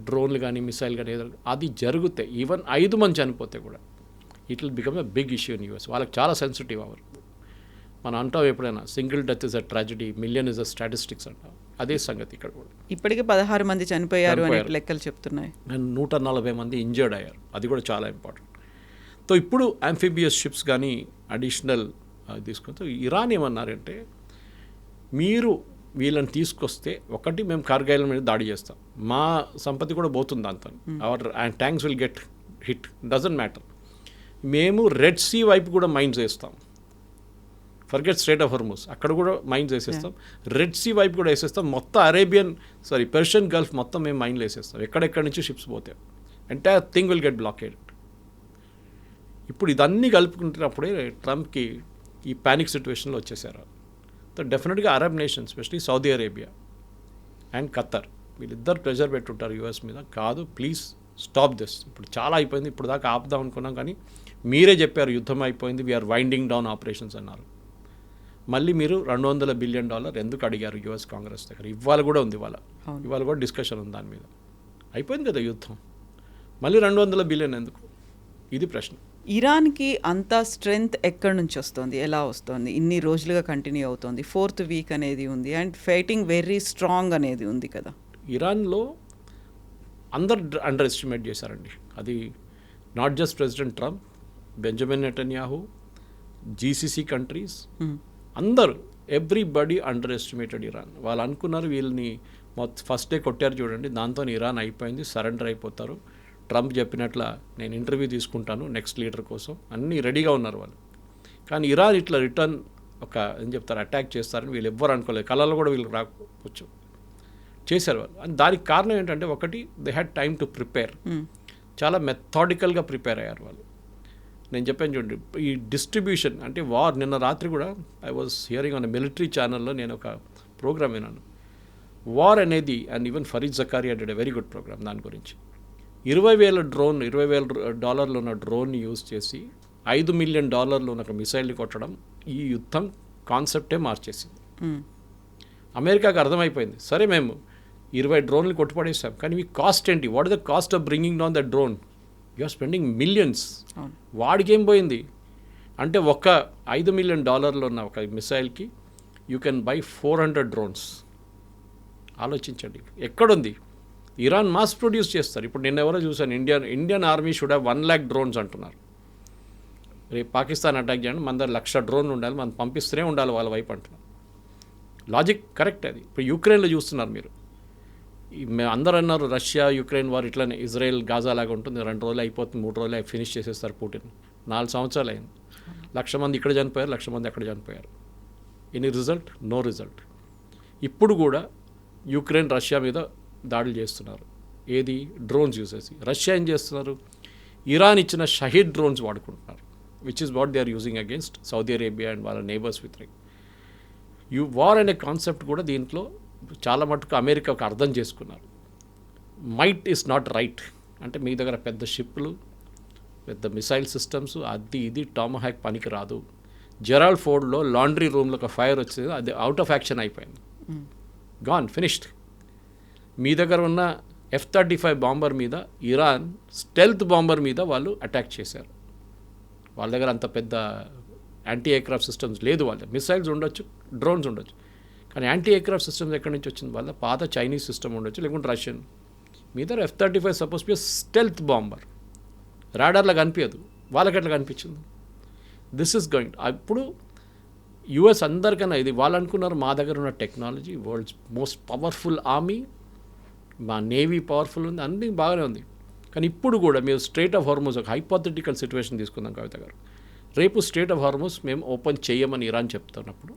C: డ్రోన్లు కానీ మిసైల్ కానీ ఏదో అది జరిగితే ఈవెన్ 5 మంది చనిపోతే కూడా it will become a big issue in US. వాళ్ళకి చాలా సెన్సిటివ్ అవరు. మనం అంటాం ఎప్పుడైనా single death is a tragedy, million is a statistics అంటాం. అదే సంగతి ఇక్కడ కూడా.
B: ఇప్పటికే 16 మంది చనిపోయారు అనే లెక్కలు చెప్తున్నాయి,
C: 140 మంది ఇంజర్డ్ అయ్యారు. అది కూడా చాలా ఇంపార్టెంట్. సో ఇప్పుడు ఆంఫిబియస్ షిప్స్ కానీ అడిషనల్ తీసుకుంటే ఇరాన్ ఏమన్నారంటే, మీరు వీళ్ళని తీసుకొస్తే ఒకటి మేము కార్గిల్ మీద దాడి చేస్తాం, మా సంపత్తి కూడా పోతుంది అంత, our tanks will get hit, doesn't matter. మేము రెడ్ సీ వైపు కూడా మైన్స్ వేస్తాం, ఫర్గెట్ స్ట్రేట్ ఆఫ్ హార్మూజ్, అక్కడ కూడా మైన్స్ వేసేస్తాం, రెడ్ సీ వైపు కూడా వేసేస్తాం, మొత్తం పెర్షియన్ గల్ఫ్ మొత్తం మేము మైన్లు వేసేస్తాం, ఎక్కడెక్కడి నుంచి షిప్స్ పోతాయి, entire thing will get blockade. ఇప్పుడు ఇదన్నీ కలుపుకుంటున్నప్పుడే ట్రంప్కి ఈ ప్యానిక్ సిచ్యువేషన్లో వచ్చేసారు. సో డెఫినెట్గా Arab nations, especially Saudi Arabia and Khattar, వీళ్ళిద్దరు ప్రెజర్ పెట్టుంటారు యూఎస్ మీద, కాదు ప్లీజ్ స్టాప్ దిస్, ఇప్పుడు చాలా అయిపోయింది, ఇప్పుడు దాకా ఆపుదాం అనుకున్నాం కానీ మీరే చెప్పారు యుద్ధం అయిపోయింది, వీఆర్ వైండింగ్ డౌన్ ఆపరేషన్స్ అన్నారు. మళ్ళీ మీరు $200 బిలియన్ ఎందుకు అడిగారు యూఎస్ కాంగ్రెస్ దగ్గర? ఇవాళ కూడా ఉంది, ఇవాళ కూడా డిస్కషన్ ఉంది దాని మీద. అయిపోయింది కదా యుద్ధం, మళ్ళీ $200 బిలియన్ ఎందుకు? ఇది ప్రశ్న.
B: ఇరాన్కి అంత స్ట్రెంగ్త్ ఎక్కడి నుంచి వస్తుంది, ఎలా వస్తుంది? ఇన్ని రోజులుగా కంటిన్యూ అవుతుంది, 4th వీక్ అనేది ఉంది, అండ్ ఫైటింగ్ వెరీ స్ట్రాంగ్ అనేది ఉంది కదా.
C: ఇరాన్లో అందరు అండర్ ఎస్టిమేట్ చేశారండి. అది not just president Trump, Benjamin Netanyahu, GCC countries, అందరూ ఎవ్రీబడి అండర్ ఎస్టిమేటెడ్ ఇరాన్. వాళ్ళు అనుకున్నారు వీళ్ళని ఫస్ట్ డే కొట్టారు చూడండి, దాంతో ఇరాన్ అయిపోయింది, సరెండర్ అయిపోతారు, ట్రంప్ చెప్పినట్ల నేను ఇంటర్వ్యూ తీసుకుంటాను నెక్స్ట్ లీడర్ కోసం, అన్నీ రెడీగా ఉన్నారు వాళ్ళు. కానీ ఇరాన్ ఇట్లా రిటర్న్ ఏం చెప్తారు, అటాక్ చేస్తారని వీళ్ళు ఎవ్వరు అనుకోలేదు, కళలో కూడా వీళ్ళకి రాకపోవచ్చు, చేశారు వాళ్ళు. అని దానికి కారణం ఏంటంటే, ఒకటి they had time to prepare, చాలా మెథాడికల్గా ప్రిపేర్ అయ్యారు వాళ్ళు. నేను చెప్పాను చూడండి, ఈ డిస్ట్రిబ్యూషన్ అంటే వార్, నిన్న రాత్రి కూడా I was hearing on military ఛానల్లో నేను ఒక ప్రోగ్రామ్ విన్నాను, వార్ అనేది, and even Fareed Zakaria did a very good program దాని గురించి. $20,000 ఉన్న డ్రోన్ని యూజ్ చేసి $5 మిలియన్ ఉన్న ఒక మిసైల్ని కొట్టడం ఈ యుద్ధం కాన్సెప్టే మార్చేసింది. అమెరికాకి అర్థమైపోయింది, సరే మేము 20 డ్రోన్లు కొట్టుపడేసాం, కానీ మీ కాస్ట్ ఏంటి, what is the cost of bringing down the drone, you are spending millions. వాడికి ఏం పోయింది అంటే, ఒక $5 మిలియన్ ఉన్న ఒక మిసైల్కి యూ కెన్ బై 400 డ్రోన్స్. ఆలోచించండి ఎక్కడుంది. ఇరాన్ మాస్ ప్రొడ్యూస్ చేస్తారు. ఇప్పుడు నిన్న ఎవరో చూశాను, Indian army should have 1 lakh drones అంటున్నారు. రేపు పాకిస్తాన్ అటాక్ చేయండి, మన దగ్గర 1,00,000 డ్రోన్లు ఉండాలి, మనం పంపిస్తూనే ఉండాలి వాళ్ళ వైపు అంటున్నారు. లాజిక్ కరెక్ట్ అది. ఇప్పుడు యుక్రెయిన్లో చూస్తున్నారు మీరు, అందరూ అన్నారు రష్యా యుక్రెయిన్ వార్ ఇట్లానే ఇజ్రాయెల్ గాజా లాగా ఉంటుంది, 2 రోజులు అయిపోతుంది, 3 రోజులు ఫినిష్ చేసేస్తారు పుటిన్. 4 సంవత్సరాలు అయింది, 1,00,000 మంది ఇక్కడ చనిపోయారు, 1,00,000 మంది అక్కడ చనిపోయారు. Any result? No result. ఇప్పుడు కూడా యుక్రెయిన్ రష్యా మీద దాడులు చేస్తున్నారు, ఏది డ్రోన్స్ యూజ్ చేసి. రష్యా ఏం చేస్తున్నారు, ఇరాన్ ఇచ్చిన షహీద్ డ్రోన్స్ వాడుకుంటున్నారు, which is what they are using against Saudi Arabia and వాళ్ళ నేబర్స్ విత్ రింగ్. వార్ అనే కాన్సెప్ట్ కూడా దీంట్లో చాలా మటుకు అమెరికాకు అర్థం చేసుకున్నారు. మైట్ ఈస్ నాట్ రైట్ అంటే మీ దగ్గర పెద్ద షిప్లు, పెద్ద మిసైల్ సిస్టమ్స్, అది ఇది టామహాక్ పనికి రాదు. జెరాల్డ్ ఫోర్డ్లో లాండ్రీ రూమ్లో ఒక ఫైర్ వచ్చేది, అది అవుట్ ఆఫ్ యాక్షన్ అయిపోయింది, గాన్ ఫినిష్డ్. మీ దగ్గర ఉన్న F-35 బాంబర్ మీద ఇరాన్ స్టెల్త్ బాంబర్ మీద వాళ్ళు అటాక్ చేశారు. వాళ్ళ దగ్గర అంత పెద్ద యాంటీ ఎయిర్క్రాఫ్ట్ సిస్టమ్స్ లేదు. వాళ్ళ మిసైల్స్ ఉండొచ్చు, డ్రోన్స్ ఉండొచ్చు, కానీ యాంటీ ఎయిర్క్రాఫ్ట్ సిస్టమ్స్ ఎక్కడి నుంచి వచ్చింది? వాళ్ళ పాత చైనీస్ సిస్టమ్ ఉండొచ్చు, లేకుంటే రష్యన్. మీ దగ్గర F-35 suppose B stealth bomber, రాడార్లో కనిపించదు, వాళ్ళకి ఎట్లా కనిపించింది? This is going. అప్పుడు యుఎస్ అందరికన్నా ఇది వాళ్ళు అనుకున్నారు, మా దగ్గర ఉన్న technology world's most powerful army, మా నేవీ పవర్ఫుల్ ఉంది, అన్నీ బాగానే ఉంది. కానీ ఇప్పుడు కూడా మీరు స్ట్రైట్ ఆఫ్ హార్మోస్ ఒక హైపోథెటికల్ సిచ్యువేషన్ తీసుకుందాం కవిత గారు. రేపు స్ట్రైట్ ఆఫ్ హార్మోస్ మేము ఓపెన్ చేయమని ఇరాన్ చెప్తున్నప్పుడు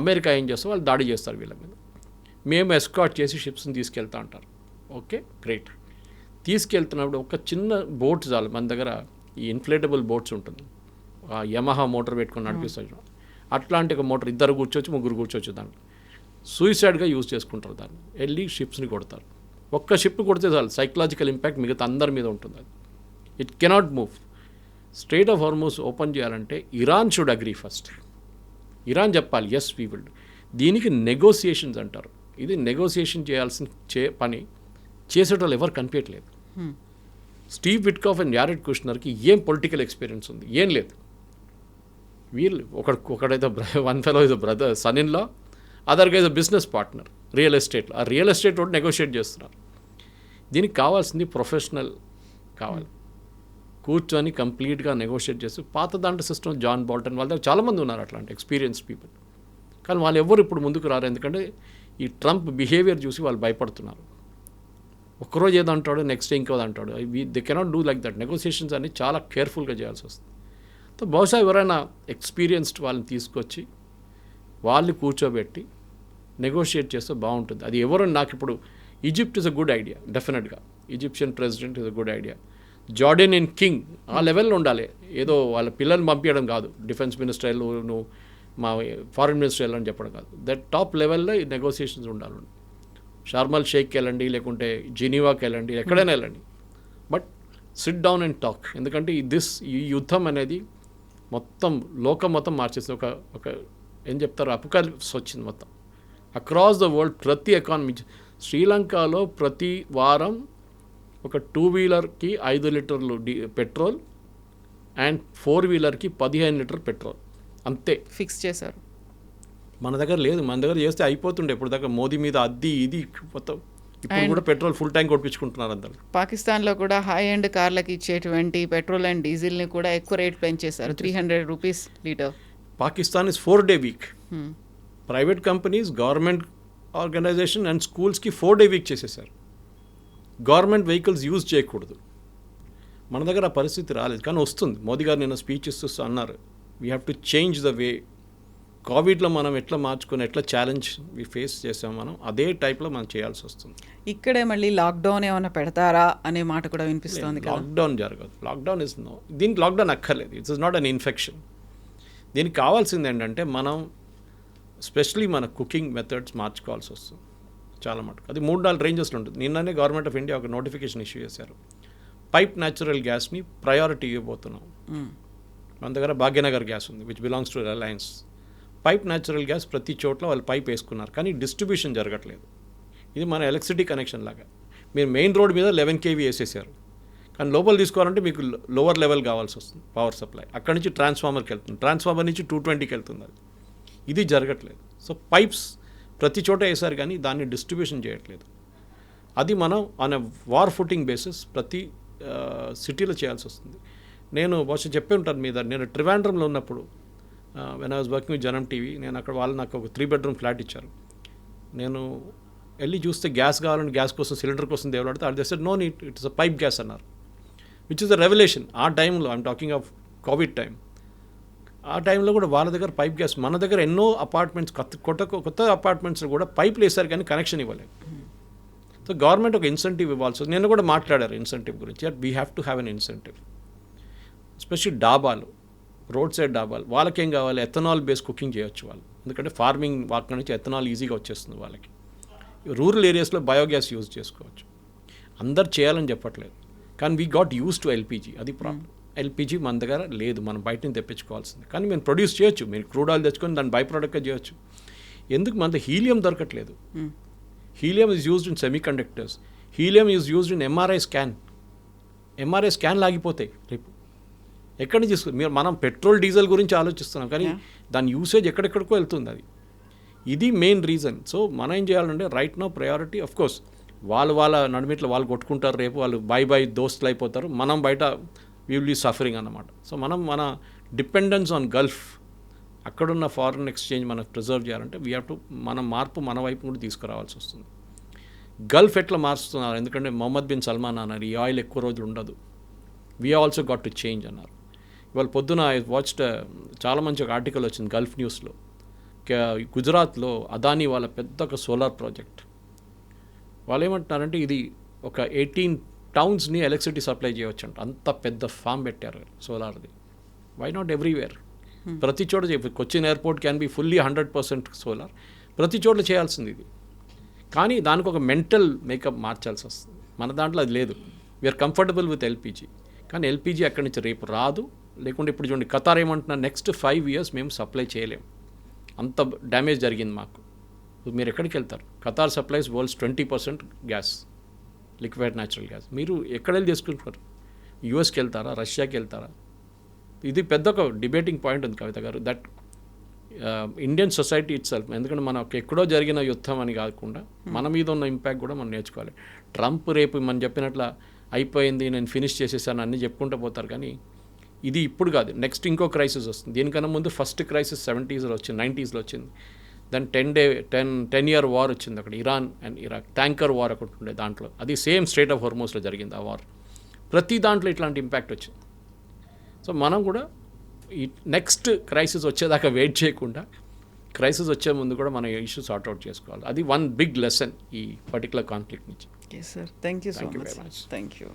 C: అమెరికా ఏం చేస్తారు? వాళ్ళు దాడి చేస్తారు వీళ్ళ మీద. మేము ఎస్కాట్ చేసి షిప్స్ని తీసుకెళ్తా అంటారు. Okay, great. తీసుకెళ్తున్నప్పుడు ఒక చిన్న బోట్ చాలు. మన దగ్గర ఈ ఇన్ఫ్లేటబుల్ బోట్స్ ఉంటుంది, యమహా మోటార్ పెట్టుకొని నడిపిస్తారు. అట్లాంటి ఒక మోటార్ ఇద్దరు కూర్చోవచ్చు, ముగ్గురు కూర్చోవచ్చు. దాంట్లో సూయిసైడ్గా యూజ్ చేసుకుంటారు. దాన్ని వెళ్ళి షిప్స్ని కొడతారు. ఒక్క షిప్ కొడితే చాలు, సైకలాజికల్ ఇంపాక్ట్ మిగతా అందరి మీద ఉంటుంది. అది it cannot move. Strait of Hormuz open చేయాలంటే Iran should agree first. Iran చెప్పాలి ఎస్ వీ విల్. దీనికి నెగోసియేషన్స్ అంటారు. ఇది నెగోసియేషన్ చేయాల్సిన పని చేసేటోళ్ళు ఎవరు కనిపించట్లేదు. స్టీవ్ విట్కాఫ్ అండ్ యారెడ్ కుష్నర్కి ఏం పొలిటికల్ ఎక్స్పీరియన్స్ ఉంది? ఏం లేదు. వీళ్ళు ఒకడైతే one fellow is brother, son in law, other guy is business partner real ఎస్టేట్లో. ఆ రియల్ ఎస్టేట్ ఒకటి నెగోషియేట్ చేస్తున్నారు. దీనికి కావాల్సింది ప్రొఫెషనల్ కావాలి, కూర్చొని కంప్లీట్గా నెగోషియేట్ చేసి. పాత దాంట్లో సిస్టమ్ జాన్ బోల్టన్ వాళ్ళ దగ్గర చాలామంది ఉన్నారు అట్లాంటి ఎక్స్పీరియన్స్ పీపుల్, కానీ వాళ్ళు ఎవరు ఇప్పుడు ముందుకు రారు. ఎందుకంటే ఈ ట్రంప్ బిహేవియర్ చూసి వాళ్ళు భయపడుతున్నారు. ఒక్కరోజు ఏదో అంటాడు, నెక్స్ట్ డే ఇంకోది అంటాడు. They cannot do like that. Negotiations అన్ని చాలా కేర్ఫుల్గా చేయాల్సి వస్తుంది. సో బహుశా ఎవరైనా ఎక్స్పీరియన్స్డ్ వాళ్ళని తీసుకొచ్చి వాళ్ళు కూర్చోబెట్టి నెగోషియేట్ చేస్తే బాగుంటుంది. అది ఎవరు నాకు ఇప్పుడు Egypt is a good idea, డెఫినెట్గా Egyptian president is a good idea. Jordanian king ఆ లెవెల్లో ఉండాలి. ఏదో వాళ్ళ పిల్లల్ని పంపించడం కాదు, డిఫెన్స్ మినిస్టర్ నువ్వు మా ఫారిన్ మినిస్టర్ వెళ్ళని చెప్పడం కాదు. దట్ టాప్ లెవెల్లో ఈ నెగోసియేషన్స్ ఉండాలి. షార్మల్ షేక్కి వెళ్ళండి, లేకుంటే జెనీవాకి వెళ్ళండి, ఎక్కడైనా వెళ్ళండి, but SIT down and talk. ఎందుకంటే ఈ యుద్ధం అనేది మొత్తం లోకం మొత్తం మార్చేస్తుంది. ఒక ఏం చెప్తారు, అపోకాలిప్స్ వచ్చింది మొత్తం అక్రాస్ ద వరల్డ్. ప్రతి ఎకానమీ, శ్రీలంకలో ప్రతి వారం ఒక 2-వీలర్కి 5 లీటర్లు పెట్రోల్ అండ్ 4-వీలర్కి 15 లీటర్ పెట్రోల్ అంతే
B: ఫిక్స్ చేశారు.
C: మన దగ్గర లేదు. మన దగ్గర చేస్తే అయిపోతుండే ఇప్పుడు దాకా. మోదీ మీద అది ఇది మొత్తం. ఇప్పుడు కూడా పెట్రోల్ ఫుల్ ట్యాంక్ కొట్టించుకుంటున్నారు అందరు.
B: పాకిస్తాన్లో కూడా హై ఎండ్ కార్లకు ఇచ్చేటువంటి పెట్రోల్ అండ్ డీజిల్ని కూడా ఎక్కువ రేట్ పెంచేశారు, 300 రూపీస్ లీటర్.
C: పాకిస్తాన్ ఇస్ 4-డే week. Private companies, government organisation and స్కూల్స్కి 4-డే వీక్ చేసేసారు. గవర్నమెంట్ వెహికల్స్ యూజ్ చేయకూడదు. మన దగ్గర ఆ పరిస్థితి రాలేదు, కానీ వస్తుంది. మోదీ గారు నిన్న స్పీచ్ ఇస్తూ అన్నారు, we have to change the way. కోవిడ్లో మనం ఎట్లా మార్చుకొని ఎట్లా ఛాలెంజ్ ఫేస్ చేసాం మనం, అదే టైప్లో మనం చేయాల్సి వస్తుంది.
B: ఇక్కడే మళ్ళీ లాక్డౌన్ ఏమైనా పెడతారా అనే మాట కూడా వినిపిస్తుంది.
C: లాక్డౌన్ జరగదు. Lockdown is no. దీనికి లాక్డౌన్ అక్కర్లేదు. It's is not an infection. దీనికి కావాల్సింది ఏంటంటే మనం స్పెషలీ మన కుకింగ్ మెథడ్స్ మార్చుకోవాల్సి వస్తుంది చాలా మటుకు. అది 3-4 రేంజెస్లో ఉంటుంది. నిన్ననే గవర్నమెంట్ ఆఫ్ ఇండియా ఒక నోటిఫికేషన్ ఇష్యూ చేశారు. పైప్ న్యాచురల్ గ్యాస్ని ప్రయారిటీ ఇవ్వబోతున్నాం. మన దగ్గర భాగ్యనగర్ గ్యాస్ ఉంది, which belongs to Reliance. Pipe natural gas ప్రతి చోట్ల వాళ్ళు పైప్ వేసుకున్నారు, కానీ డిస్ట్రిబ్యూషన్ జరగట్లేదు. ఇది మన ఎలక్ట్రిసిటీ కనెక్షన్ లాగా. మీరు మెయిన్ రోడ్ మీద 11 kV వేసేసారు, కానీ లోపల తీసుకోవాలంటే మీకు లోవర్ లెవెల్ కావాల్సి వస్తుంది పవర్ సప్లై. అక్కడి నుంచి ట్రాన్స్ఫార్మర్కి వెళ్తుంది, ట్రాన్స్ఫార్మర్ నుంచి 220కి వెళ్తుంది. అది ఇది జరగట్లేదు. సో పైప్స్ ప్రతి చోట వేసారు, కానీ దాన్ని డిస్ట్రిబ్యూషన్ చేయట్లేదు. అది మనం on a war footing basis ప్రతి సిటీలో చేయాల్సి వస్తుంది. నేను బహుశా చెప్పే ఉంటాను మీద, నేను ట్రివాండ్రంలో ఉన్నప్పుడు when I was working with జనం టీవీ, నేను అక్కడ వాళ్ళు నాకు ఒక 3-bedroom ఫ్లాట్ ఇచ్చారు. నేను వెళ్ళి చూస్తే గ్యాస్ కావాలని గ్యాస్ కోసం సిలిండర్ కోసం దేవులాడితే అది చేస్తే no need, it's a pipe gas అన్నారు, విచ్ ఇస్ ద రెవల్యూషన్. ఆ టైంలో I'm talking of COVID time. ఆ టైంలో కూడా వాళ్ళ దగ్గర పైప్ గ్యాస్, మన దగ్గర ఎన్నో అపార్ట్మెంట్స్ కొత్త అపార్ట్మెంట్స్లో కూడా పైపులు వేసారు, కానీ కనెక్షన్ ఇవ్వలేదు. సో గవర్నమెంట్ ఒక ఇన్సెంటివ్ ఇవ్వాల్సి వస్తుంది. నేను కూడా మాట్లాడారు ఇన్సెంటివ్ గురించి. We have to have an incentive. Especially డాబాలు రోడ్ సైడ్ డాబాలు, వాళ్ళకేం కావాలి, ఎథనాల్ బేస్ కుకింగ్ చేయొచ్చు వాళ్ళు, ఎందుకంటే ఫార్మింగ్ వాక్ నుంచి ఎథనాల్ ఈజీగా వచ్చేస్తుంది వాళ్ళకి. రూరల్ ఏరియాస్లో బయోగ్యాస్ యూజ్ చేసుకోవచ్చు. అందరు చేయాలని చెప్పట్లేదు, కానీ we got use to LPG, అది ప్రాబ్లం. ఎల్పిజి మన దగ్గర లేదు, మనం బయట నుంచి తెప్పించుకోవాల్సింది. కానీ మేము ప్రొడ్యూస్ చేయొచ్చు, మీరు క్రూడ్ ఆయిల్ తెచ్చుకొని దాన్ని బై ప్రోడక్ట్గా చేయొచ్చు. ఎందుకు మన హీలియం దొరకట్లేదు? Helium is used in semiconductors, helium is used in MRI scan. MRI scan లాగిపోతాయి రేపు. ఎక్కడి నుంచి మీరు మనం పెట్రోల్ డీజిల్ గురించి ఆలోచిస్తున్నాం, కానీ దాని యూసేజ్ ఎక్కడెక్కడికో వెళ్తుంది. అది ఇది మెయిన్ రీజన్. సో మనం ఏం చేయాలంటే right no priority, of course వాళ్ళ నడిమిట్లో వాళ్ళు కొట్టుకుంటారు, రేపు వాళ్ళు బై దోస్తులు అయిపోతారు, మనం బయట వీ విల్ బీ సఫరింగ్ అన్నమాట. సో మన డిపెండెన్స్ ఆన్ గల్ఫ్, అక్కడున్న ఫారిన్ ఎక్స్చేంజ్ మనకు ప్రిజర్వ్ చేయాలంటే వీ హ్యావ్ టు మన మార్పు మన వైపు కూడా తీసుకురావాల్సి వస్తుంది. గల్ఫ్ ఎట్లా మారుస్తున్నారు, ఎందుకంటే మొహమ్మద్ బిన్ సల్మాన్ అన్నారు ఈ ఆయిల్ ఎక్కువ రోజులు ఉండదు, we also got to change అన్నారు. ఇవాళ పొద్దున ఐ వాచ్డ్ చాలా మంచి ఒక ఆర్టికల్ వచ్చింది గల్ఫ్ న్యూస్లో. గుజరాత్లో అదానీ వాళ్ళ పెద్ద ఒక సోలార్ ప్రాజెక్ట్, వాళ్ళు ఏమంటున్నారంటే ఇది ఒక 18 టౌన్స్ని ఎలక్ట్రిసిటీ సప్లై చేయవచ్చు అంట, అంత పెద్ద ఫామ్ పెట్టారు సోలార్ది. Why not everywhere? ప్రతి చోట Cochin airport can be fully 100% solar, ప్రతి చోట్ల చేయాల్సింది ఇది. కానీ దానికి ఒక మెంటల్ మేకప్ మార్చాల్సి వస్తుంది. మన దాంట్లో అది లేదు. వీఆర్ కంఫర్టబుల్ విత్ ఎల్పిజి, కానీ ఎల్పిజి అక్కడి నుంచి రేపు రాదు. లేకుంటే ఇప్పుడు చూడండి ఖతార్ ఏమంటున్నారు, నెక్స్ట్ 5 years మేము సప్లై చేయలేం, అంత డ్యామేజ్ జరిగింది మాకు. మీరు ఎక్కడికి వెళ్తారు? Qatar supplies world's 20% gas, liquid natural gas. మీరు ఎక్కడ వెళ్ళి తీసుకుంటారు? యూఎస్కి వెళ్తారా, రష్యాకి వెళ్తారా? ఇది పెద్ద ఒక డిబేటింగ్ పాయింట్ ఉంది కవిత గారు, that Indian society it self. ఎందుకంటే మనకు ఎక్కడో జరిగిన యుద్ధం అని కాకుండా మన మీద ఉన్న ఇంపాక్ట్ కూడా మనం నేర్చుకోవాలి. ట్రంప్ రేపు మనం చెప్పినట్ల అయిపోయింది, నేను ఫినిష్ చేసేసాను అన్నీ చెప్పుకుంటూ పోతారు, కానీ ఇది ఇప్పుడు కాదు, నెక్స్ట్ ఇంకో క్రైసిస్ వస్తుంది. దీనికన్నా ముందు ఫస్ట్ క్రైసిస్ 70sలో వచ్చింది, 90sలో వచ్చింది. దాని 10-year వార్ వచ్చింది అక్కడ, Iran and Iraq tanker war ఒకటి ఉండే దాంట్లో, అది సేమ్ స్ట్రైట్ ఆఫ్ హోర్మోస్లో జరిగింది ఆ వార్. ప్రతి దాంట్లో ఇట్లాంటి ఇంపాక్ట్ వచ్చింది. సో మనం కూడా ఈ నెక్స్ట్ క్రైసిస్ వచ్చేదాకా వెయిట్ చేయకుండా, క్రైసిస్ వచ్చే ముందు కూడా మన ఇష్యూ సార్ట్అవుట్ చేసుకోవాలి. అది వన్ బిగ్ లెసన్ ఈ పర్టికులర్ కాన్ఫ్లిక్ట్ నుంచి.
B: Okay sir, thank you so
C: Thank you
B: much.
C: very much.
B: Thank you.